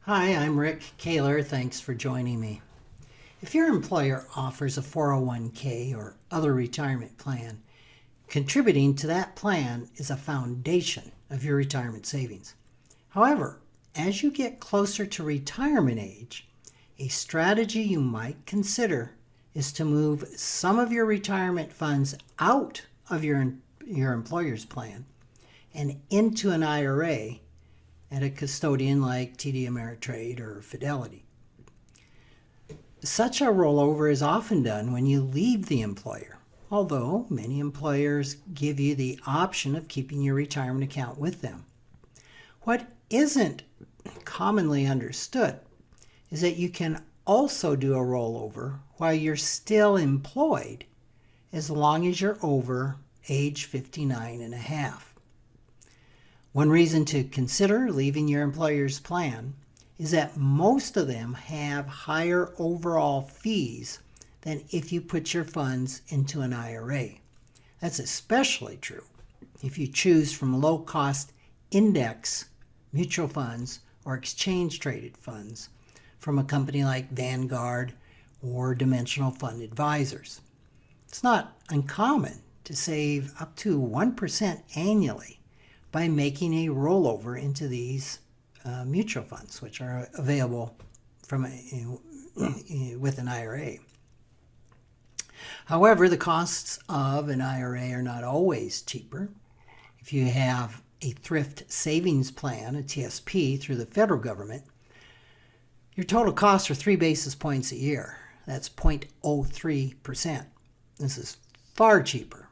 Hi, I'm Rick Kaler. Thanks for joining me. If your employer offers a 401k or other retirement plan, contributing to that plan is a foundation of your retirement savings. However, as you get closer to retirement age, a strategy you might consider is to move some of your retirement funds out of your employer's plan and into an IRA at a custodian like TD Ameritrade or Fidelity. Such a rollover is often done when you leave the employer, although many employers give you the option of keeping your retirement account with them. What isn't commonly understood is that you can also do a rollover while you're still employed as long as you're over age 59 and a half. One reason to consider leaving your employer's plan is that most of them have higher overall fees than if you put your funds into an IRA. That's especially true if you choose from low-cost index mutual funds or exchange-traded funds from a company like Vanguard or Dimensional Fund Advisors. It's not uncommon to save up to 1% annually by making a rollover into these mutual funds, which are available with an IRA. However, the costs of an IRA are not always cheaper. If you have a thrift savings plan, a TSP, through the federal government, your total costs are 3 basis points a year. That's 0.03%. This is far cheaper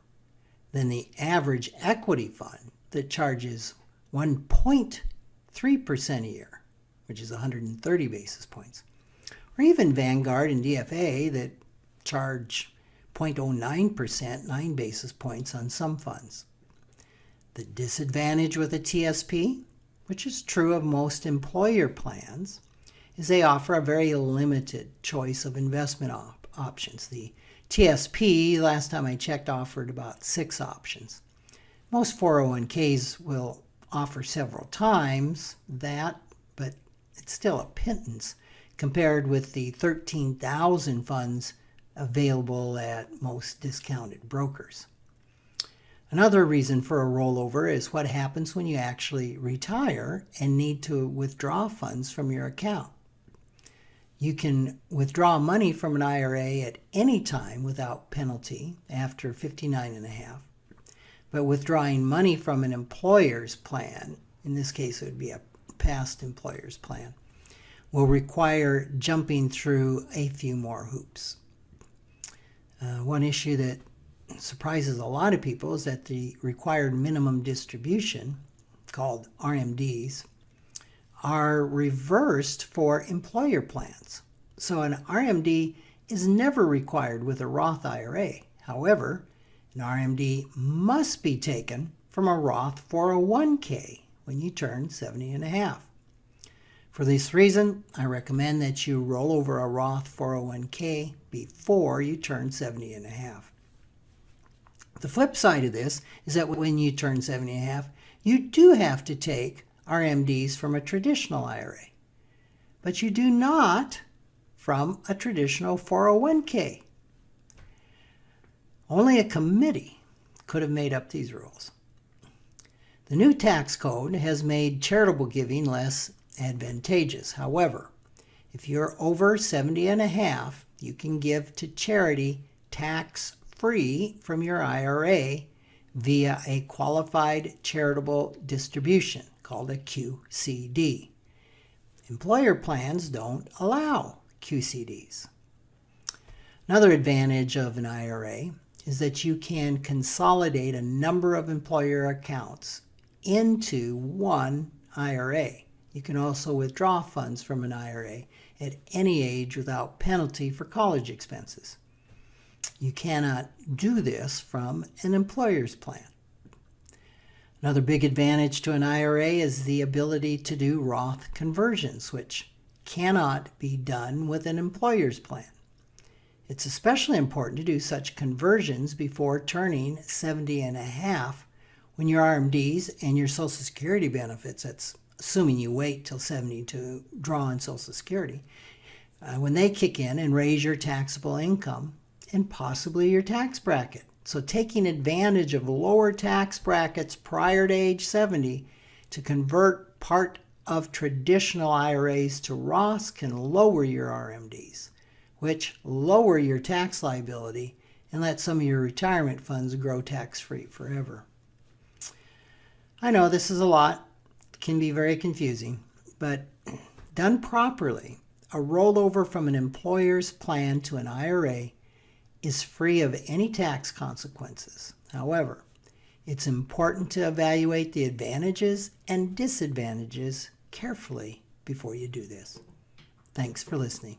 than the average equity fund that charges 1.3% a year, which is 130 basis points. Or even Vanguard and DFA that charge 0.09%, 9 basis points on some funds. The disadvantage with a TSP, which is true of most employer plans, is they offer a very limited choice of investment options. The TSP, last time I checked, offered about 6 options. Most 401ks will offer several times that, but it's still a pittance compared with the 13,000 funds available at most discounted brokers. Another reason for a rollover is what happens when you actually retire and need to withdraw funds from your account. You can withdraw money from an IRA at any time without penalty after 59 and a half. But withdrawing money from an employer's plan, in this case it would be a past employer's plan, will require jumping through a few more hoops. One issue that surprises a lot of people is that the required minimum distribution, called RMDs, are reversed for employer plans. So an RMD is never required with a Roth IRA. However, an RMD must be taken from a Roth 401k when you turn 70 and a half. For this reason, I recommend that you roll over a Roth 401k before you turn 70 and a half. The flip side of this is that when you turn 70 and a half, you do have to take RMDs from a traditional IRA, but you do not from a traditional 401k. Only a committee could have made up these rules. The new tax code has made charitable giving less advantageous. However, if you're over 70 and a half, you can give to charity tax-free from your IRA via a qualified charitable distribution called a QCD. Employer plans don't allow QCDs. Another advantage of an IRA is that you can consolidate a number of employer accounts into one IRA. You can also withdraw funds from an IRA at any age without penalty for college expenses. You cannot do this from an employer's plan. Another big advantage to an IRA is the ability to do Roth conversions, which cannot be done with an employer's plan. It's especially important to do such conversions before turning 70 and a half when your RMDs and your Social Security benefits, that's assuming you wait till 70 to draw on Social Security, when they kick in and raise your taxable income and possibly your tax bracket. So taking advantage of lower tax brackets prior to age 70 to convert part of traditional IRAs to Roths can lower your RMDs, which lower your tax liability and let some of your retirement funds grow tax-free forever. I know this is a lot, can be very confusing, but done properly, a rollover from an employer's plan to an IRA is free of any tax consequences. However, it's important to evaluate the advantages and disadvantages carefully before you do this. Thanks for listening.